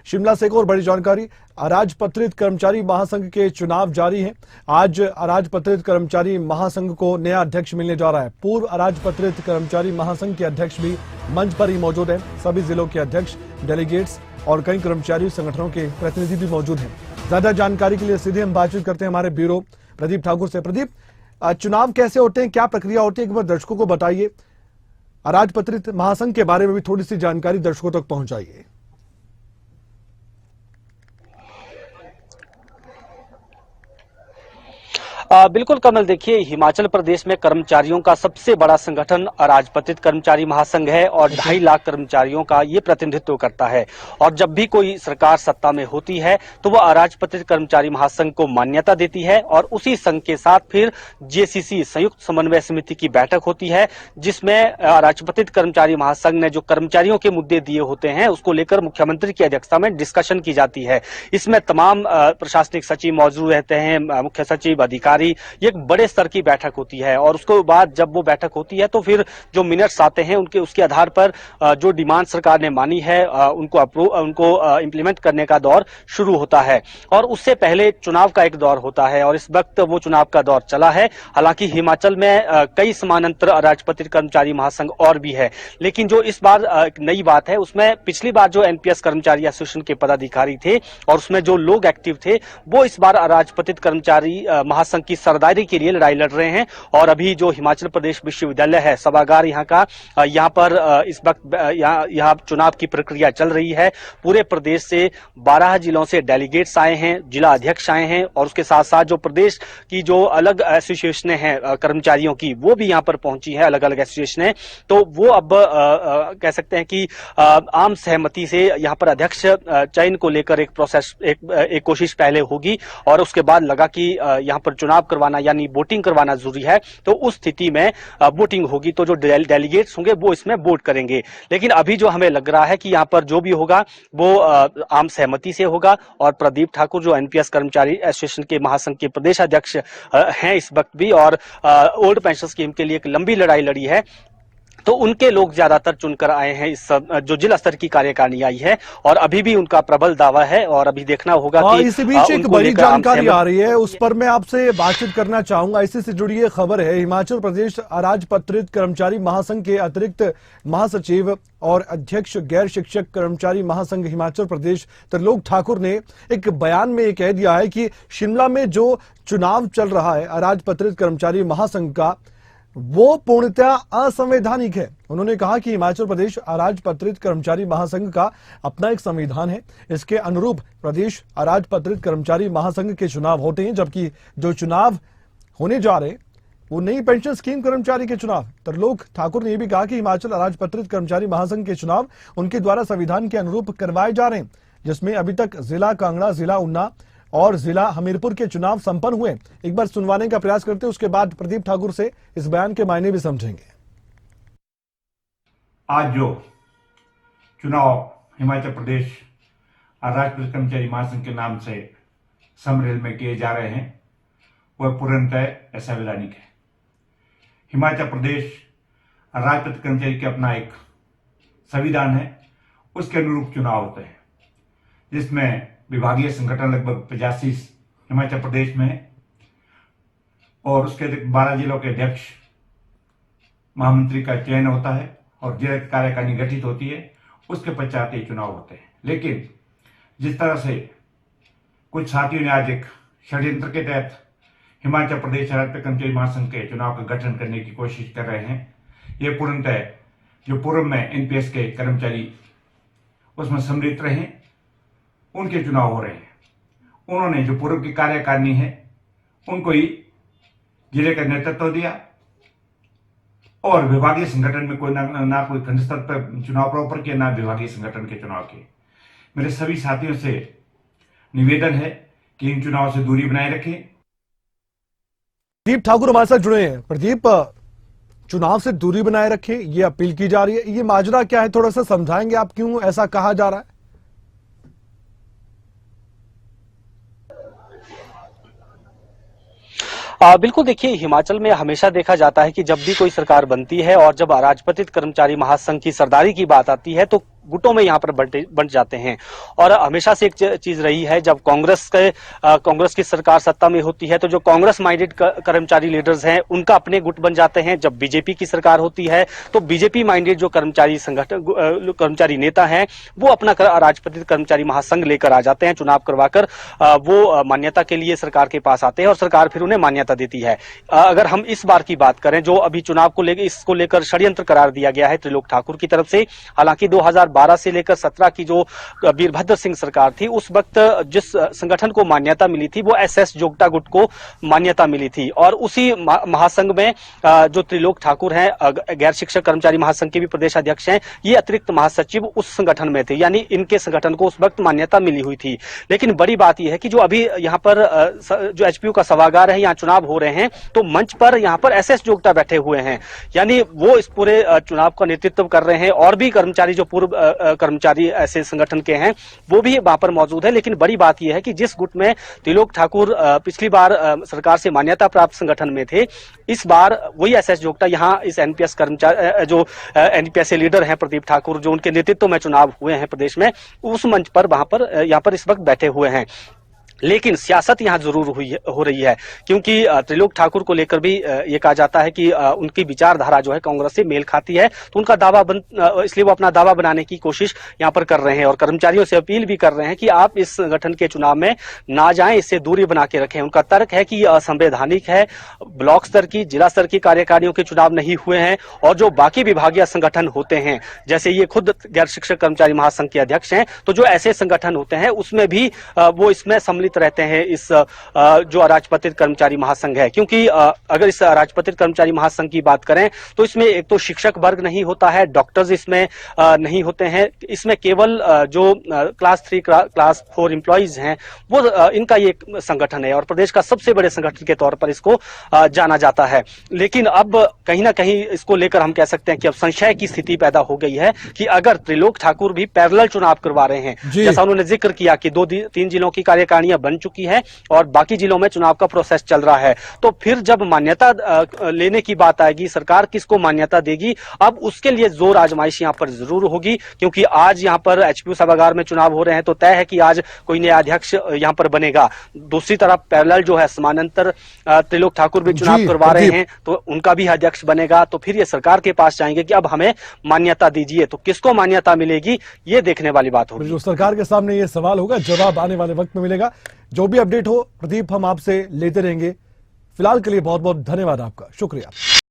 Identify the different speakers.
Speaker 1: शिमला से एक और बड़ी जानकारी, अराजपत्रित कर्मचारी महासंघ के चुनाव जारी हैं। आज अराजपत्रित कर्मचारी महासंघ को नया अध्यक्ष मिलने जा रहा है। पूर्व अराजपत्रित कर्मचारी महासंघ के अध्यक्ष भी मंच पर ही मौजूद हैं। सभी जिलों के अध्यक्ष, डेलीगेट्स और कई कर्मचारी संगठनों के प्रतिनिधि भी मौजूद हैं। ज्यादा जानकारी के लिए सीधे हम बातचीत करते हैं हमारे ब्यूरो प्रदीप ठाकुर से। प्रदीप, चुनाव कैसे होते हैं, क्या प्रक्रिया होती है, एक बार दर्शकों को बताइए। अराजपत्रित महासंघ के बारे में भी थोड़ी सी जानकारी दर्शकों तक पहुंचाइए।
Speaker 2: बिल्कुल कमल, देखिए हिमाचल प्रदेश में कर्मचारियों का सबसे बड़ा संगठन अराजपत्रित कर्मचारी महासंघ है और 2.5 लाख कर्मचारियों का ये प्रतिनिधित्व करता है। और जब भी कोई सरकार सत्ता में होती है तो वह अराजपत्रित कर्मचारी महासंघ को मान्यता देती है और उसी संघ के साथ फिर जेसीसी संयुक्त समन्वय समिति की बैठक होती है, जिसमें अराजपत्रित कर्मचारी महासंघ ने जो कर्मचारियों के मुद्दे दिए होते हैं उसको लेकर मुख्यमंत्री की अध्यक्षता में डिस्कशन की जाती है। इसमें तमाम प्रशासनिक सचिव मौजूद रहते हैं, मुख्य सचिव, अधिकारी। ये एक बड़े स्तर की बैठक होती है और उसके बाद जब वो बैठक होती है तो फिर जो मिनट्स आते हैं उसके आधार पर जो डिमांड सरकार ने मानी है उनको इंप्लीमेंट करने का दौर शुरू होता है। और उससे पहले चुनाव का एक दौर होता है और इस वक्त वो चुनाव का दौर चला है। हालांकि हिमाचल में कई समानांतर अराजपत्रित कर्मचारी महासंघ और भी है, लेकिन जो इस बार नई बात है उसमें पिछली बार जो एनपीएस कर्मचारी एसोसिएशन के पदाधिकारी थे और उसमें जो लोग एक्टिव थे वो इस बार अराजपत्रित कर्मचारी महासंघ की सरदारी के लिए लड़ाई लड़ रहे हैं। और अभी जो हिमाचल प्रदेश विश्वविद्यालय है, सभागार यहाँ पर इस वक्त यहाँ चुनाव की प्रक्रिया चल रही है। पूरे प्रदेश से 12 जिलों से डेलीगेट्स आए हैं, जिला अध्यक्ष आए हैं और उसके साथ साथ जो प्रदेश की जो अलग एसोसिएशन है कर्मचारियों की वो भी यहाँ पर पहुंची है, अलग अलग एसोसिएशन। तो वो अब कह सकते हैं कि आम सहमति से यहाँ पर अध्यक्ष चयन को लेकर एक प्रोसेस, एक कोशिश पहले होगी और उसके बाद लगा कि यहाँ पर चुनाव करवाना यानी वोटिंग करवाना जरूरी है। तो उस स्थिति में वोटिंग होगी तो जो डेलीगेट्स होंगे वो इसमें वोट करेंगे। लेकिन अभी जो हमें लग रहा है कि यहाँ पर जो भी होगा वो आम सहमति से होगा। और प्रदीप ठाकुर जो एनपीएस कर्मचारी एसोसिएशन के महासंघ के प्रदेश अध्यक्ष हैं इस वक्त भी और ओल्ड पेंशन स्कीम के लिए एक लंबी लड़ाई लड़ी है, तो उनके लोग ज्यादातर चुनकर आए हैं। इस जो जिला स्तर की कार्यकारिणी आई है और अभी भी उनका प्रबल दावा है और अभी देखना होगा कि
Speaker 1: इसी बीच एक बड़ी जानकारी आ रही है, उस पर मैं आपसे बातचीत करना चाहूंगा। इसी से जुड़ी ये खबर है, हिमाचल प्रदेश अराजपत्रित कर्मचारी महासंघ के अतिरिक्त महासचिव और अध्यक्ष गैर शिक्षक कर्मचारी महासंघ हिमाचल प्रदेश त्रिलोक ठाकुर ने एक बयान में कह दिया है कि शिमला में जो चुनाव चल रहा है अराजपत्रित कर्मचारी महासंघ का, वो पूर्णतः असंवैधानिक है। उन्होंने कहा कि हिमाचल प्रदेश अराजपत्रित कर्मचारी महासंघ का अपना एक संविधान है, इसके अनुरूप प्रदेश अराजपत्रित कर्मचारी महासंघ के चुनाव होते हैं, जबकि जो चुनाव होने जा रहे वो नई पेंशन स्कीम कर्मचारी के चुनाव। त्रिलोक ठाकुर ने यह भी कहा कि हिमाचल अराजपत्रित कर्मचारी महासंघ के चुनाव उनके द्वारा संविधान के अनुरूप करवाए जा रहे हैं, जिसमें अभी तक जिला कांगड़ा, जिला ऊना और जिला हमीरपुर के चुनाव संपन्न हुए। एक बार सुनवाने का प्रयास करते हैं, उसके बाद प्रदीप ठाकुर से इस बयान के मायने भी समझेंगे।
Speaker 3: आज जो चुनाव हिमाचल प्रदेश अराजपत्रित कर्मचारी महासंघ के नाम से समरेल में किए जा रहे हैं वह पूर्णतः असंवैधानिक है। हिमाचल प्रदेश अराजपत्रित कर्मचारी के अपना एक संविधान है, उसके अनुरूप चुनाव होते हैं, जिसमें विभागीय संगठन लगभग 85 हिमाचल प्रदेश में है और उसके 12 जिलों के अध्यक्ष महामंत्री का चयन होता है और जिला कार्यकारिणी गठित होती है। उसके पश्चात ये चुनाव होते हैं। लेकिन जिस तरह से कुछ साथियों ने आज एक षड्यंत्र के तहत हिमाचल प्रदेश अराजपत्रित कर्मचारी महासंघ के चुनाव का गठन करने की कोशिश कर रहे हैं, ये पूर्णतः जो पूर्व में एनपीएस के कर्मचारी उसमें सम्मिलित रहे उनके चुनाव हो रहे हैं। उन्होंने जो पूर्व की कार्यकारिणी है उनको ही जिले का नेतृत्व दिया और विभागीय संगठन में कोई ना कोई खंड स्तर पर चुनाव प्रॉपर किया, ना विभागीय संगठन के चुनाव किए। मेरे सभी साथियों से निवेदन है कि इन चुनाव से दूरी बनाए रखें।
Speaker 1: प्रदीप ठाकुर हमारे साथ जुड़े हैं। प्रदीप, चुनाव से दूरी बनाए रखें, ये अपील की जा रही है, ये माजरा क्या है, थोड़ा सा समझाएंगे आप, क्यों ऐसा कहा जा रहा है?
Speaker 2: बिल्कुल, देखिए हिमाचल में हमेशा देखा जाता है कि जब भी कोई सरकार बनती है और जब अराजपत्रित कर्मचारी महासंघ की सरदारी की बात आती है तो गुटों में यहाँ पर बंट जाते हैं। और हमेशा से एक चीज रही है, जब कांग्रेस की सरकार सत्ता में होती है तो जो कांग्रेस माइंडेड कर्मचारी लीडर्स हैं उनका अपने गुट बन जाते हैं। जब बीजेपी की सरकार होती है तो बीजेपी माइंडेड जो कर्मचारी संगठन कर्मचारी नेता हैं वो अपना अराजपत्रित कर्मचारी महासंघ लेकर आ जाते हैं, चुनाव करवाकर वो मान्यता के लिए सरकार के पास आते हैं और सरकार फिर उन्हें मान्यता देती है। अगर हम इस बार की बात करें, जो अभी चुनाव को लेकर इसको लेकर षड्यंत्र करार दिया गया है त्रिलोक ठाकुर की तरफ से। हालांकि 2012 से लेकर 17 की जो वीरभद्र सिंह सरकार थी उस वक्त जिस संगठन को मान्यता मिली थी वो एसएस जोगटा गुट को मान्यता मिली थी और उसी महासंघ में जो त्रिलोक ठाकुर हैं, गैर शिक्षक कर्मचारी महासंघ के भी प्रदेश अध्यक्ष हैं, ये अतिरिक्त महासचिव उस संगठन में थे, यानी इनके संगठन को उस वक्त मान्यता मिली हुई थी। लेकिन बड़ी बात यह है कि जो अभी यहाँ पर जो एचपीयू का सभागार है, यहाँ चुनाव हो रहे हैं तो मंच पर यहाँ पर एसएस जोगटा बैठे हुए हैं, यानी वो इस पूरे चुनाव का नेतृत्व कर रहे हैं। और भी कर्मचारी जो पूर्व कर्मचारी ऐसे संगठन के हैं वो भी वहां पर मौजूद है। लेकिन बड़ी बात यह है कि जिस गुट में त्रिलोक ठाकुर पिछली बार सरकार से मान्यता प्राप्त संगठन में थे, इस बार वही एसएस जोगटा यहाँ इस एनपीएस कर्मचारी जो एनपीएस के लीडर हैं प्रदीप ठाकुर, जो उनके नेतृत्व में चुनाव हुए हैं प्रदेश में, उस मंच पर यहाँ पर इस वक्त बैठे हुए हैं। लेकिन सियासत यहाँ जरूर हो रही है, क्योंकि त्रिलोक ठाकुर को लेकर भी ये कहा जाता है कि उनकी विचारधारा जो है कांग्रेस से मेल खाती है, तो उनका इसलिए वो अपना दावा बनाने की कोशिश यहाँ पर कर रहे हैं और कर्मचारियों से अपील भी कर रहे हैं कि आप इस संगठन के चुनाव में ना जाएं, इससे दूरी बना के रखें। उनका तर्क है कि असंवैधानिक है, ब्लॉक स्तर की, जिला स्तर की कार्यकारिणियों के चुनाव नहीं हुए हैं और जो बाकी विभागीय संगठन होते हैं, जैसे ये खुद गैर शिक्षक कर्मचारी महासंघ के अध्यक्ष हैं, तो जो ऐसे संगठन होते हैं उसमें भी वो इसमें सम्मिलित रहते हैं, इस जो अराजपत्रित कर्मचारी महासंघ है। क्योंकि अगर इस अराजपत्रित कर्मचारी महासंघ की बात करें तो इसमें एक तो शिक्षक वर्ग नहीं होता है, डॉक्टर्स इसमें नहीं होते हैं, इसमें केवल जो क्लास 3 क्लास 4 एम्प्लॉइज हैं वो इनका ये संगठन है और प्रदेश का सबसे बड़े संगठन के तौर पर इसको जाना जाता है। लेकिन अब कहीं ना कहीं इसको लेकर हम कह सकते हैं कि अब संशय की स्थिति पैदा हो गई है कि अगर त्रिलोक ठाकुर भी पैरेलल चुनाव करवा रहे हैं, जैसा उन्होंने जिक्र किया कि 2-3 जिलों की कार्यकारिणियां बन चुकी है और बाकी जिलों में चुनाव का प्रोसेस चल रहा है, तो फिर जब मान्यता लेने की बात आएगी, सरकार किसको मान्यता देगी, अब उसके लिए जोर आजमाइश यहाँ पर जरूर होगी। क्योंकि आज यहाँ पर एचपीयू सभागार में चुनाव हो रहे हैं तो तय है कि आज कोई नया अध्यक्ष यहाँ पर बनेगा। दूसरी तरफ पैरेलल जो है समानांतर त्रिलोक ठाकुर भी चुनाव करवा रहे हैं तो उनका भी अध्यक्ष बनेगा, तो फिर ये सरकार के पास जाएंगे कि अब हमें मान्यता दीजिए। तो किसको मान्यता मिलेगी ये देखने वाली बात होगी।
Speaker 1: जो सरकार के सामने ये सवाल होगा, जवाब आने वाले वक्त में मिलेगा। जो भी अपडेट हो प्रदीप हम आपसे लेते रहेंगे। फिलहाल के लिए बहुत बहुत धन्यवाद आपका, शुक्रिया।